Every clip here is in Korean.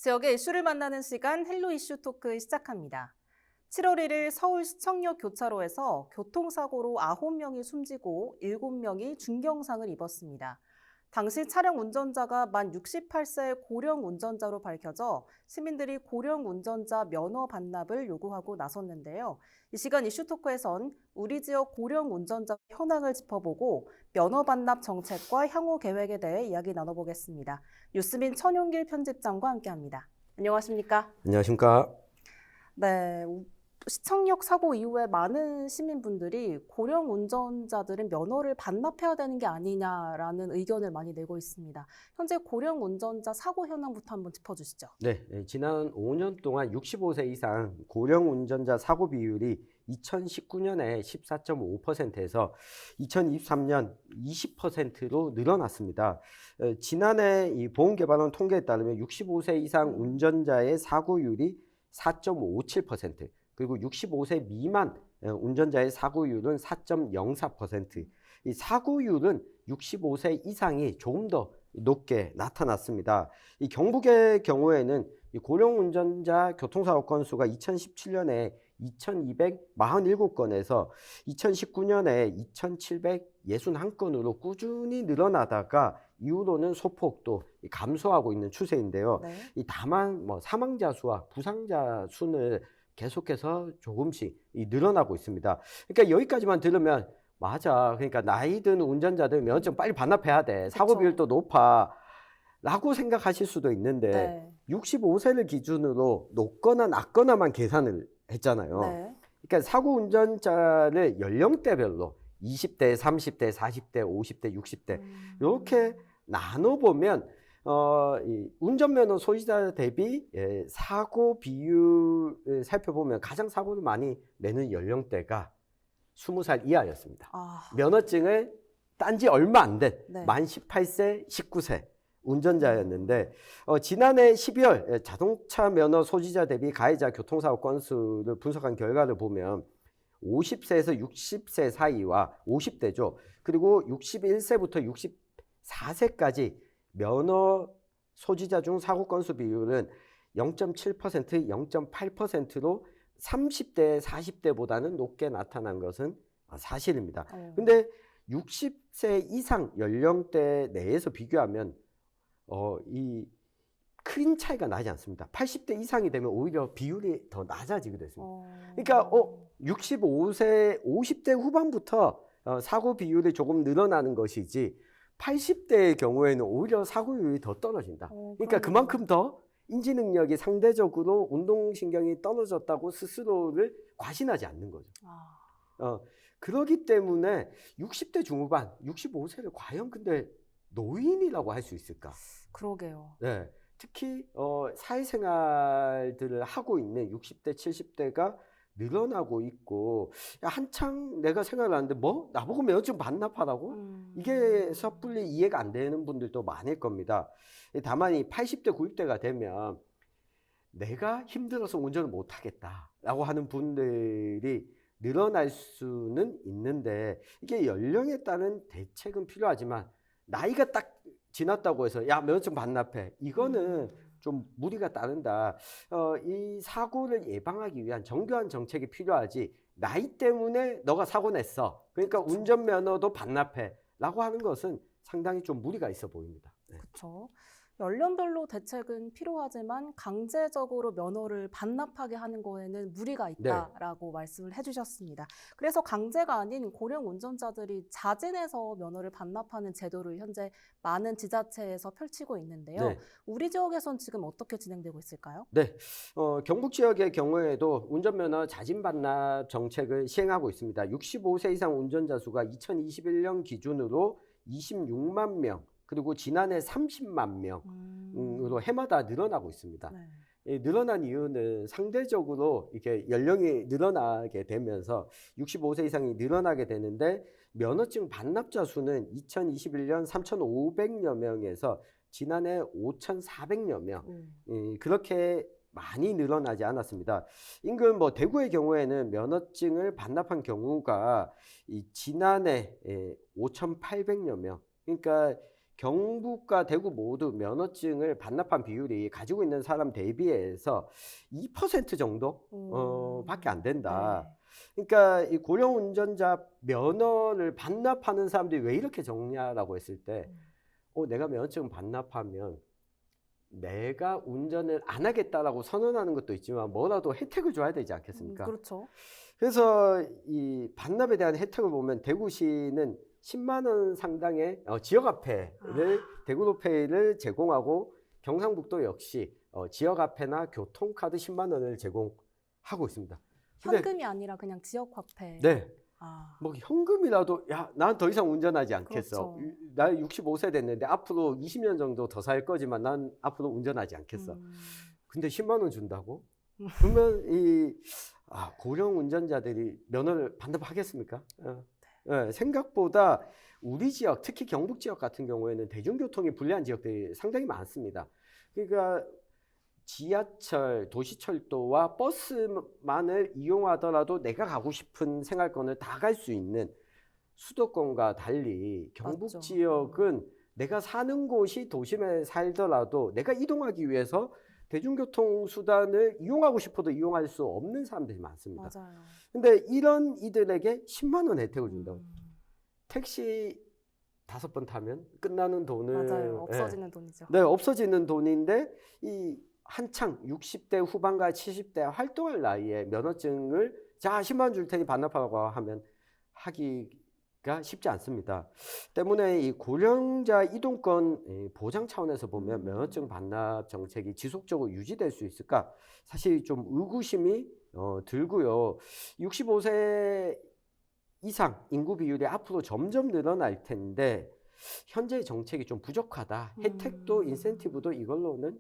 지역의 이슈를 만나는 시간 헬로 이슈 토크 시작합니다. 7월 1일 서울 시청역 교차로에서 교통사고로 9명이 숨지고 7명이 중경상을 입었습니다. 당시 차량 운전자가 만 68세의 고령 운전자로 밝혀져 시민들이 고령 운전자 면허 반납을 요구하고 나섰는데요. 이 시간 이슈토크에선 우리 지역 고령 운전자 현황을 짚어보고 면허 반납 정책과 향후 계획에 대해 이야기 나눠보겠습니다. 뉴스민 천용길 편집장과 함께합니다. 안녕하십니까? 안녕하십니까? 네, 시청역 사고 이후에 많은 시민분들이 고령 운전자들은 면허를 반납해야 되는 게 아니냐라는 의견을 많이 내고 있습니다. 현재 고령 운전자 사고 현황부터 한번 짚어주시죠. 네, 지난 5년 동안 65세 이상 고령 운전자 사고 비율이 2019년에 14.5%에서 2023년 20%로 늘어났습니다. 지난해 이 보험개발원 통계에 따르면 65세 이상 운전자의 사고율이 4.57%, 그리고 65세 미만 운전자의 사고율은 4.04%. 이 사고율은 65세 이상이 조금 더 높게 나타났습니다. 이 경북의 경우에는 이 고령 운전자 교통사고 건수가 2017년에 2247건에서 2019년에 2761건으로 꾸준히 늘어나다가 이후로는 소폭 또 감소하고 있는 추세인데요. 네. 다만 사망자 수와 부상자 수는 계속해서 조금씩 늘어나고 있습니다. 그러니까 여기까지만 들으면 맞아. 그러니까 나이 든 운전자들 면허증 빨리 반납해야 돼. 사고 비율도 높아. 라고 생각하실 수도 있는데 네. 65세를 기준으로 높거나 낮거나만 계산을 했잖아요. 네. 그러니까 사고 운전자를 연령대별로 20대, 30대, 40대, 50대, 60대 이렇게 나눠보면 이 운전면허 소지자 대비 사고 비율을 살펴보면 가장 사고를 많이 내는 연령대가 20살 이하였습니다. 면허증을 딴 지 얼마 안 된 만 18세, 19세 운전자였는데 지난해 12월 자동차 면허 소지자 대비 가해자 교통사고 건수를 분석한 결과를 보면 50세에서 60세 사이와 50대죠. 그리고 61세부터 64세까지 면허 소지자 중 사고 건수 비율은 0.7%, 0.8%로 30대, 40대보다는 높게 나타난 것은 사실입니다. 근데 60세 이상 연령대 내에서 비교하면 이 큰 차이가 나지 않습니다. 80대 이상이 되면 오히려 비율이 더 낮아지게 됐습니다. 그러니까 65세, 50대 후반부터 사고 비율이 조금 늘어나는 것이지 80대의 경우에는 오히려 사고율이 더 떨어진다. 그러니까 그만큼 더 인지 능력이 상대적으로 운동신경이 떨어졌다고 스스로를 과신하지 않는 거죠. 그렇기 때문에 60대 중후반, 65세를 과연 근데 노인이라고 할 수 있을까? 그러게요. 네. 특히 사회생활들을 하고 있는 60대, 70대가 늘어나고 있고 한창 내가 생각하는데 나보고 면허증 반납하라고? 이게 섣불리 이해가 안 되는 분들도 많을 겁니다. 다만 이 80대, 90대가 되면 내가 힘들어서 운전을 못하겠다라고 하는 분들이 늘어날 수는 있는데 이게 연령에 따른 대책은 필요하지만 나이가 딱 지났다고 해서 야 면허증 반납해 이거는 좀 무리가 따른다. 이 사고를 예방하기 위한 정교한 정책이 필요하지 나이 때문에 너가 사고 냈어 그러니까 운전면허도 반납해 라고 하는 것은 상당히 좀 무리가 있어 보입니다. 네. 그렇죠. 연령별로 대책은 필요하지만 강제적으로 면허를 반납하게 하는 거에는 무리가 있다라고 말씀을 해주셨습니다. 그래서 강제가 아닌 고령 운전자들이 자진해서 면허를 반납하는 제도를 현재 많은 지자체에서 펼치고 있는데요. 우리 지역에선 지금 어떻게 진행되고 있을까요? 네, 경북 지역의 경우에도 운전면허 자진 반납 정책을 시행하고 있습니다. 65세 이상 운전자 수가 2021년 기준으로 26만 명, 그리고 지난해 30만 명으로 해마다 늘어나고 있습니다. 늘어난 이유는 상대적으로 이렇게 연령이 늘어나게 되면서 65세 이상이 늘어나게 되는데 면허증 반납자 수는 2021년 3,500여 명에서 지난해 5,400여 명 그렇게 많이 늘어나지 않았습니다. 인근 대구의 경우에는 면허증을 반납한 경우가 지난해 5,800여 명, 그러니까 경북과 대구 모두 면허증을 반납한 비율이 가지고 있는 사람 대비해서 2% 정도 밖에 안 된다. 네. 그러니까 이 고령 운전자 면허를 반납하는 사람들이 왜 이렇게 적냐라고 했을 때, 내가 면허증 반납하면 내가 운전을 안 하겠다라고 선언하는 것도 있지만 뭐라도 혜택을 줘야 되지 않겠습니까? 그렇죠. 그래서 이 반납에 대한 혜택을 보면 대구시는 10만 원 상당의 지역화폐를 대구로페이를 제공하고 경상북도 역시 지역화폐나 교통카드 10만 원을 제공하고 있습니다. 근데 현금이 아니라 그냥 지역화폐. 네. 아, 뭐 현금이라도 야, 난 더 이상 운전하지 않겠어. 그렇죠. 나 65세 됐는데 앞으로 20년 정도 더 살 거지만 난 앞으로 운전하지 않겠어. 근데 10만 원 준다고? 그러면 이 고령 운전자들이 면허를 반납하겠습니까? 생각보다 우리 지역, 특히 경북 지역 같은 경우에는 대중교통이 불리한 지역들이 상당히 많습니다. 그러니까 지하철, 도시철도와 버스만을 이용하더라도 내가 가고 싶은 생활권을 다 갈 수 있는 수도권과 달리 경북 맞죠. 지역은 내가 사는 곳이 도심에 살더라도 내가 이동하기 위해서 대중교통 수단을 이용하고 싶어도 이용할 수 없는 사람들이 많습니다. 맞아요. 근데 이런 이들에게 10만 원 혜택을 준다고. 택시 5번 타면 끝나는 돈을 맞아요. 없어지는 돈이죠. 네, 없어지는 돈인데 이 한창 60대 후반과 70대 활동할 나이에 면허증을 자 10만 원 줄 테니 반납하라고 하면 하기가 쉽지 않습니다. 때문에 이 고령자 이동권 보장 차원에서 보면 면허증 반납 정책이 지속적으로 유지될 수 있을까? 사실 좀 의구심이 들고요. 65세 이상 인구 비율이 앞으로 점점 늘어날 텐데 현재의 정책이 좀 부족하다. 혜택도 인센티브도 이걸로는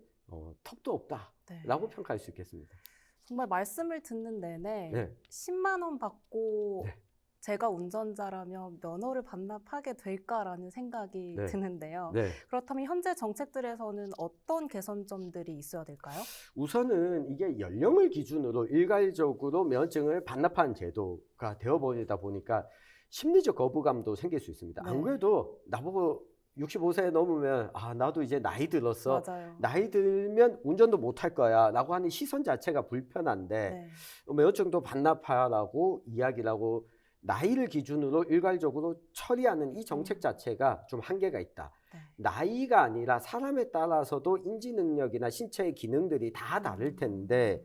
턱도 없다라고 네. 평가할 수 있겠습니다. 정말 말씀을 듣는 내내 네. 10만 원 받고 네. 제가 운전자라면 면허를 반납하게 될까라는 생각이 네. 드는데요. 네. 그렇다면 현재 정책들에서는 어떤 개선점들이 있어야 될까요? 우선은 이게 연령을 기준으로 일괄적으로 면허증을 반납하는 제도가 되어버리다 보니까 심리적 거부감도 생길 수 있습니다. 네. 안 그래도 나보고 65세 넘으면 나도 이제 나이 들었어. 맞아요. 나이 들면 운전도 못 할 거야 라고 하는 시선 자체가 불편한데 네. 면허증도 반납하라고 이야기라고 나이를 기준으로 일괄적으로 처리하는 이 정책 자체가 좀 한계가 있다. 네. 나이가 아니라 사람에 따라서도 인지 능력이나 신체의 기능들이 다 다를 텐데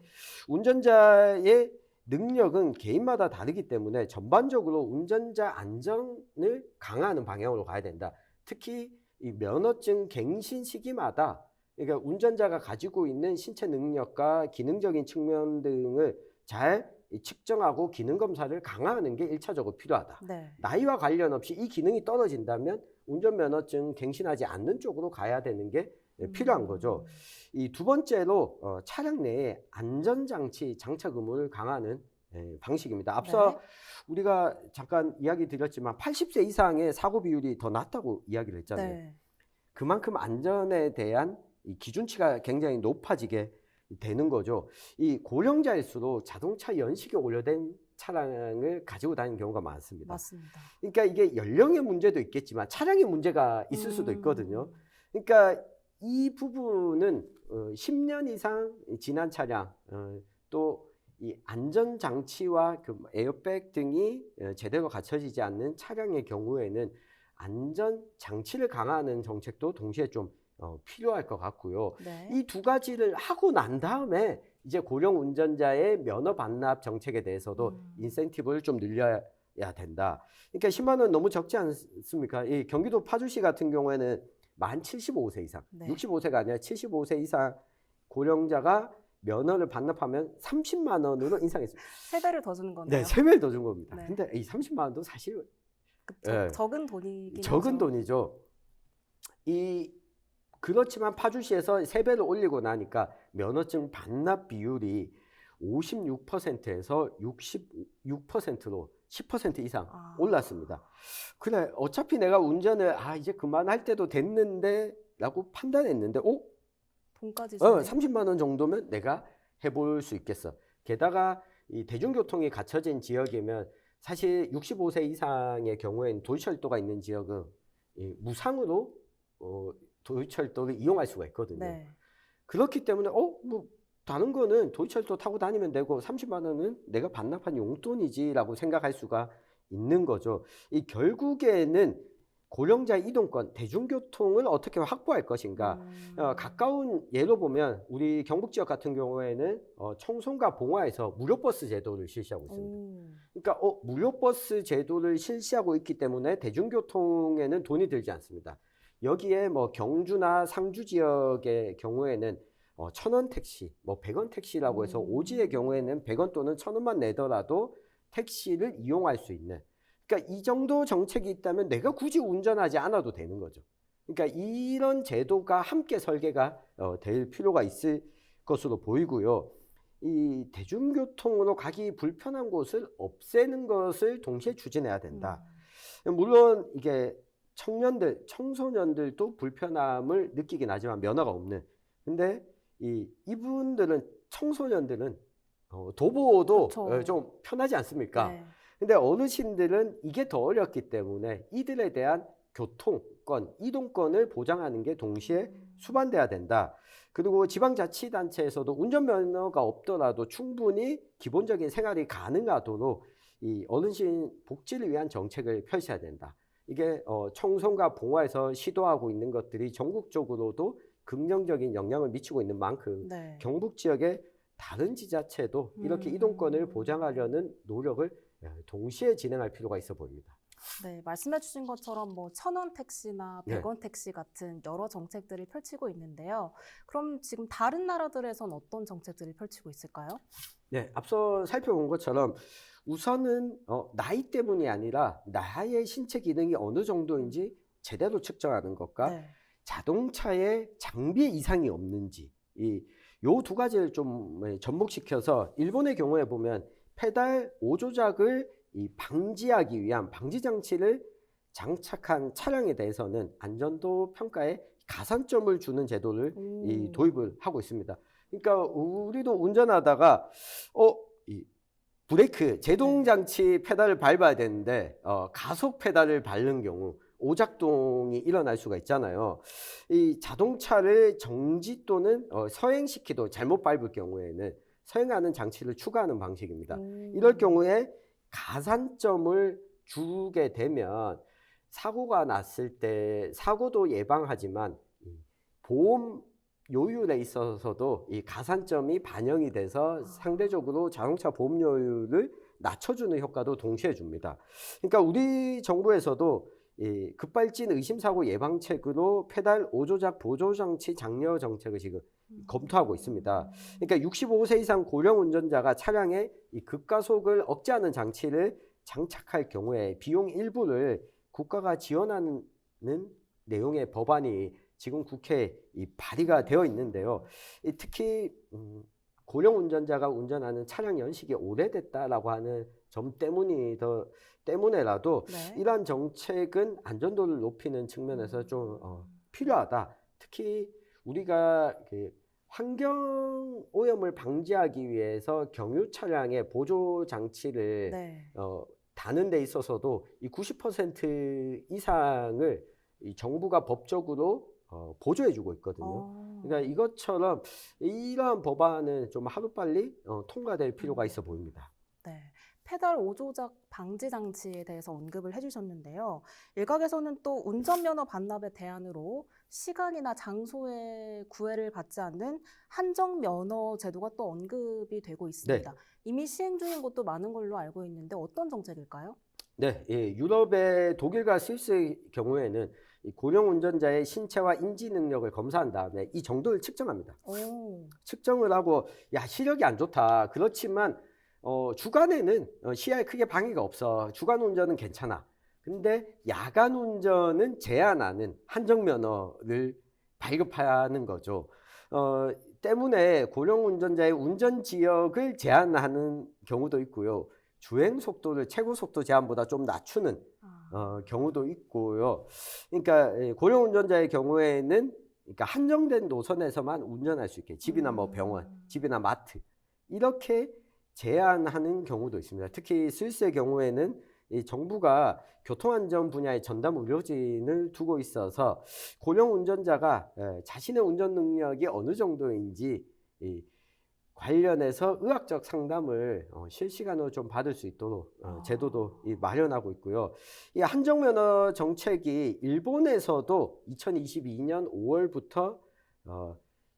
운전자의 능력은 개인마다 다르기 때문에 전반적으로 운전자 안전을 강화하는 방향으로 가야 된다. 특히 이 면허증 갱신 시기마다 그러니까 운전자가 가지고 있는 신체 능력과 기능적인 측면 등을 잘 측정하고 기능 검사를 강화하는 게 1차적으로 필요하다. 네. 나이와 관련 없이 이 기능이 떨어진다면 운전면허증 갱신하지 않는 쪽으로 가야 되는 게 필요한 거죠. 이 두 번째로 차량 내에 안전장치 장착 의무를 강화하는 방식입니다. 앞서 네. 우리가 잠깐 이야기 드렸지만 80세 이상의 사고 비율이 더 낮다고 이야기를 했잖아요. 네. 그만큼 안전에 대한 이 기준치가 굉장히 높아지게 되는 거죠. 이 고령자일수록 자동차 연식이 오래된 차량을 가지고 다니는 경우가 많습니다. 맞습니다. 그러니까 이게 연령의 문제도 있겠지만 차량의 문제가 있을 수도 있거든요. 그러니까 이 부분은 10년 이상 지난 차량 또 이 안전장치와 그 에어백 등이 제대로 갖춰지지 않는 차량의 경우에는 안전장치를 강화하는 정책도 동시에 좀 필요할 것 같고요. 네. 이 두 가지를 하고 난 다음에 이제 고령 운전자의 면허 반납 정책에 대해서도 인센티브를 좀 늘려야 된다. 그러니까 10만 원 너무 적지 않습니까? 이 경기도 파주시 같은 경우에는 만 75세 이상, 네. 65세가 아니라 75세 이상 고령자가 면허를 반납하면 30만 원으로 인상했습니다. 3배를 더 주는 거네요. 네, 3배를 더 준 겁니다. 네. 근데 이 30만 원도 사실 그쵸. 적은 돈이긴 적은 하죠. 돈이죠. 그렇지만 파주시에서 3배를 올리고 나니까 면허증 반납 비율이 56%에서 66%로 10% 이상 올랐습니다. 그래, 어차피 내가 운전을 이제 그만할 때도 됐는데 라고 판단했는데 돈까지 주네. 30만 원 정도면 내가 해볼 수 있겠어. 게다가 이 대중교통이 갖춰진 지역이면 사실 65세 이상의 경우에는 도시철도가 있는 지역은 무상으로 도의철도를 이용할 수가 있거든요. 네. 그렇기 때문에 뭐 다른 거는 도의철도 타고 다니면 되고 30만 원은 내가 반납한 용돈이지라고 생각할 수가 있는 거죠. 이 결국에는 고령자 이동권, 대중교통을 어떻게 확보할 것인가. 가까운 예로 보면 우리 경북 지역 같은 경우에는 청송과 봉화에서 무료버스 제도를 실시하고 있습니다. 그러니까 무료버스 제도를 실시하고 있기 때문에 대중교통에는 돈이 들지 않습니다. 여기에 뭐 경주나 상주 지역의 경우에는 1,000원 택시, 뭐 100원 택시라고 해서 오지의 경우에는 100원 또는 1,000원만 내더라도 택시를 이용할 수 있는, 그러니까 이 정도 정책이 있다면 내가 굳이 운전하지 않아도 되는 거죠. 그러니까 이런 제도가 함께 설계가 될 필요가 있을 것으로 보이고요. 이 대중교통으로 가기 불편한 곳을 없애는 것을 동시에 추진해야 된다. 물론 이게 청년들, 청소년들도 불편함을 느끼긴 하지만 면허가 없는. 근데 이분들은, 청소년들은 도보도 그쵸. 좀 편하지 않습니까? 네. 근데 어르신들은 이게 더 어렵기 때문에 이들에 대한 교통권, 이동권을 보장하는 게 동시에 수반돼야 된다. 그리고 지방자치단체에서도 운전면허가 없더라도 충분히 기본적인 생활이 가능하도록 이 어르신 복지를 위한 정책을 펼쳐야 된다. 이게 청송과 봉화에서 시도하고 있는 것들이 전국적으로도 긍정적인 영향을 미치고 있는 만큼 네. 경북 지역의 다른 지자체도 이렇게 이동권을 보장하려는 노력을 동시에 진행할 필요가 있어 보입니다. 네, 말씀해 주신 것처럼 뭐 1,000원 택시나 네. 100원 택시 같은 여러 정책들을 펼치고 있는데요. 그럼 지금 다른 나라들에선 어떤 정책들을 펼치고 있을까요? 네, 앞서 살펴본 것처럼 우선은 나이 때문이 아니라 나의 신체 기능이 어느 정도인지 제대로 측정하는 것과 네. 자동차에 장비 이상이 없는지, 요 두 가지를 좀 접목시켜서 일본의 경우에 보면 페달 5조작을 방지하기 위한 방지 장치를 장착한 차량에 대해서는 안전도 평가에 가산점을 주는 제도를 도입을 하고 있습니다. 그러니까 우리도 운전하다가 이 브레이크 제동 장치 페달을 밟아야 되는데 가속 페달을 밟는 경우 오작동이 일어날 수가 있잖아요. 이 자동차를 정지 또는 서행시키도 잘못 밟을 경우에는 서행하는 장치를 추가하는 방식입니다. 이럴 경우에 가산점을 주게 되면 사고가 났을 때 사고도 예방하지만 보험 요율에 있어서도 이 가산점이 반영이 돼서 상대적으로 자동차 보험료율을 낮춰주는 효과도 동시에 줍니다. 그러니까 우리 정부에서도 이 급발진 의심사고 예방책으로 페달 5조작 보조장치 장려 정책을 지금 검토하고 있습니다. 그러니까 65세 이상 고령 운전자가 차량에 이 급가속을 억제하는 장치를 장착할 경우에 비용 일부를 국가가 지원하는 내용의 법안이 지금 국회에 발의가 되어 있는데요. 특히 고령 운전자가 운전하는 차량 연식이 오래됐다라고 하는 점 때문에라도 네. 이러한 정책은 안전도를 높이는 측면에서 좀 필요하다. 특히 우리가 환경 오염을 방지하기 위해서 경유 차량의 보조 장치를 다는 데 있어서도 이 90% 이상을 이 정부가 법적으로 보조해주고 있거든요. 그러니까 이것처럼 이러한 법안은 좀 하루빨리 통과될 필요가 있어 보입니다. 네. 페달 5조작 방지 장치에 대해서 언급을 해주셨는데요. 일각에서는 또 운전면허 반납의 대안으로 시간이나 장소의 구애를 받지 않는 한정면허 제도가 또 언급이 되고 있습니다. 네. 이미 시행 중인 곳도 많은 걸로 알고 있는데 어떤 정책일까요? 네, 유럽의 독일과 스위스의 경우에는 이 고령 운전자의 신체와 인지 능력을 검사한 다음에 이 정도를 측정합니다. 측정을 하고 시력이 안 좋다. 그렇지만 주간에는 시야에 크게 방해가 없어. 주간 운전은 괜찮아. 근데 야간 운전은 제한하는 한정면허를 발급하는 거죠. 때문에 고령 운전자의 운전 지역을 제한하는 경우도 있고요. 주행 속도를 최고 속도 제한보다 좀 낮추는 경우도 있고요. 그러니까 고령 운전자의 경우에는 그러니까 한정된 노선에서만 운전할 수 있게 집이나 뭐 병원, 집이나 마트 이렇게 제한하는 경우도 있습니다. 특히 스위스의 경우에는 이 정부가 교통안전 분야의 전담 의료진을 두고 있어서 고령 운전자가 자신의 운전 능력이 어느 정도인지 이 관련해서 의학적 상담을 실시간으로 좀 받을 수 있도록 제도도 마련하고 있고요. 이 한정면허 정책이 일본에서도 2022년 5월부터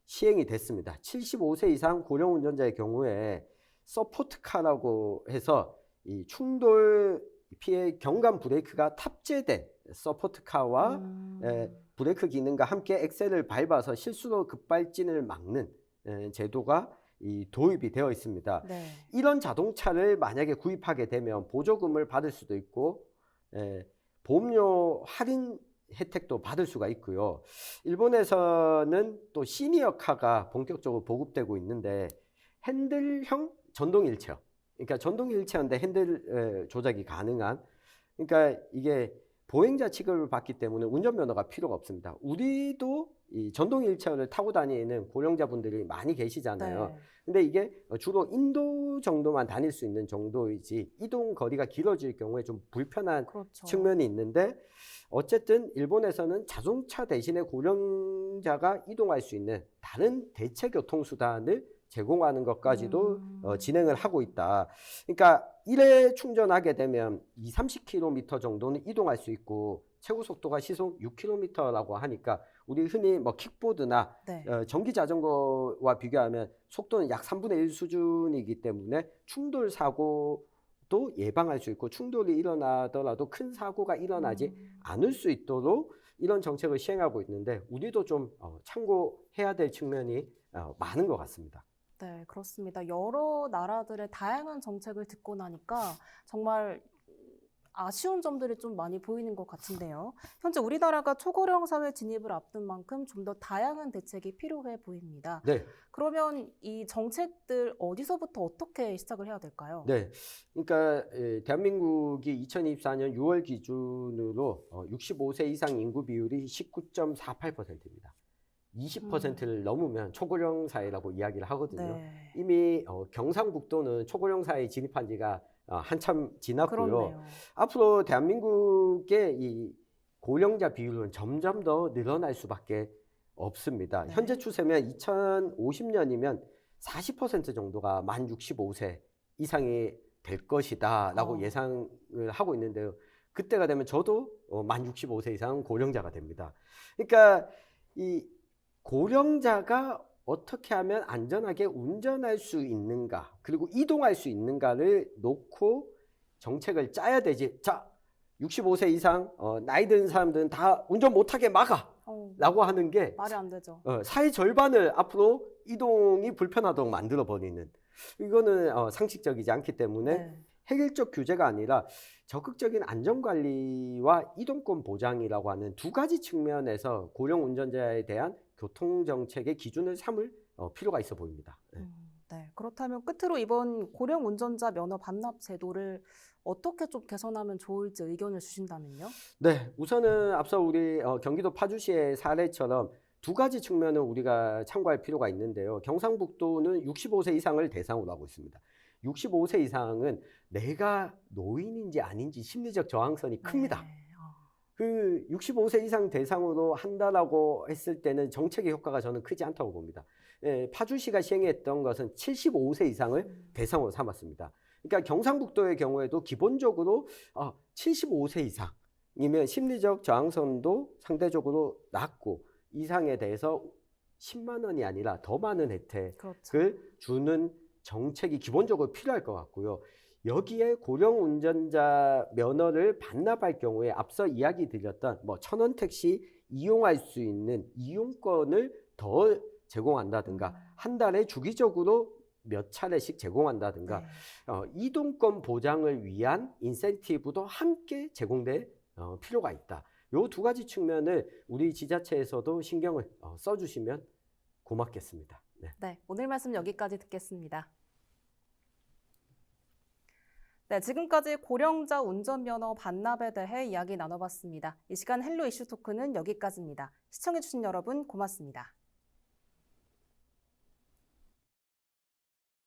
시행이 됐습니다. 75세 이상 고령 운전자의 경우에 서포트카라고 해서 이 충돌 피해 경감 브레이크가 탑재된 서포트카와 브레이크 기능과 함께 엑셀을 밟아서 실수로 급발진을 막는 제도가 도입이 되어 있습니다. 네. 이런 자동차를 만약에 구입하게 되면 보조금을 받을 수도 있고 보험료 할인 혜택도 받을 수가 있고요. 일본에서는 또 시니어카가 본격적으로 보급되고 있는데 핸들형 전동 휠체어, 그러니까 전동 휠체어인데 핸들 조작이 가능한, 그러니까 이게 보행자 취급을 받기 때문에 운전면허가 필요가 없습니다. 우리도 이 전동 휠체어를 타고 다니는 고령자분들이 많이 계시잖아요. 네. 근데 이게 주로 인도 정도만 다닐 수 있는 정도이지 이동 거리가 길어질 경우에 좀 불편한 그렇죠. 측면이 있는데, 어쨌든 일본에서는 자동차 대신에 고령자가 이동할 수 있는 다른 대체 교통수단을 제공하는 것까지도 진행을 하고 있다. 그러니까 1회 충전하게 되면 30km 정도는 이동할 수 있고 최고 속도가 시속 6km라고 하니까 우리 흔히 뭐 킥보드나 네. 전기 자전거와 비교하면 속도는 약 3분의 1 수준이기 때문에 충돌 사고도 예방할 수 있고 충돌이 일어나더라도 큰 사고가 일어나지 않을 수 있도록 이런 정책을 시행하고 있는데 우리도 좀 참고해야 될 측면이 많은 것 같습니다. 네, 그렇습니다. 여러 나라들의 다양한 정책을 듣고 나니까 정말 아쉬운 점들이 좀 많이 보이는 것 같은데요. 현재 우리나라가 초고령 사회 진입을 앞둔 만큼 좀 더 다양한 대책이 필요해 보입니다. 네. 그러면 이 정책들 어디서부터 어떻게 시작을 해야 될까요? 네. 그러니까 대한민국이 2024년 6월 기준으로 65세 이상 인구 비율이 19.48%입니다. 20%를 넘으면 초고령 사회라고 이야기를 하거든요. 네. 이미 경상북도는 초고령 사회에 진입한 지가 한참 지났고요. 그렇네요. 앞으로 대한민국의 이 고령자 비율은 점점 더 늘어날 수밖에 없습니다. 네. 현재 추세면 2050년이면 40% 정도가 만 65세 이상이 될 것이다라고 예상을 하고 있는데요. 그때가 되면 저도 만 65세 이상 고령자가 됩니다. 그러니까 이 고령자가 어떻게 하면 안전하게 운전할 수 있는가, 그리고 이동할 수 있는가를 놓고 정책을 짜야 되지. 자, 65세 이상 나이 든 사람들은 다 운전 못하게 막아 라고 하는 게 말이 안 되죠. 사회 절반을 앞으로 이동이 불편하도록 만들어 버리는, 이거는 상식적이지 않기 때문에 네. 획일적 규제가 아니라 적극적인 안전관리와 이동권 보장이라고 하는 두 가지 측면에서 고령 운전자에 대한 교통정책의 기준을 삼을 필요가 있어 보입니다. 네. 그렇다면 끝으로 이번 고령 운전자 면허 반납 제도를 어떻게 좀 개선하면 좋을지 의견을 주신다면요? 네, 우선은 앞서 우리 경기도 파주시의 사례처럼 두 가지 측면을 우리가 참고할 필요가 있는데요. 경상북도는 65세 이상을 대상으로 하고 있습니다. 65세 이상은 내가 노인인지 아닌지 심리적 저항선이 큽니다. 네. 그 65세 이상 대상으로 한다라고 했을 때는 정책의 효과가 저는 크지 않다고 봅니다. 파주시가 시행했던 것은 75세 이상을 대상으로 삼았습니다. 그러니까 경상북도의 경우에도 기본적으로 75세 이상이면 심리적 저항선도 상대적으로 낮고 이상에 대해서 10만 원이 아니라 더 많은 혜택을 그렇죠. 주는 정책이 기본적으로 필요할 것 같고요. 여기에 고령 운전자 면허를 반납할 경우에 앞서 이야기 드렸던 뭐 1,000원 택시 이용할 수 있는 이용권을 더 제공한다든가 한 달에 주기적으로 몇 차례씩 제공한다든가 네. 이동권 보장을 위한 인센티브도 함께 제공될 필요가 있다. 요 두 가지 측면을 우리 지자체에서도 신경을 써주시면 고맙겠습니다. 네. 네, 오늘 말씀 여기까지 듣겠습니다. 네, 지금까지 고령자 운전면허 반납에 대해 이야기 나눠봤습니다. 이 시간 헬로 이슈 토크는 여기까지입니다. 시청해주신 여러분 고맙습니다.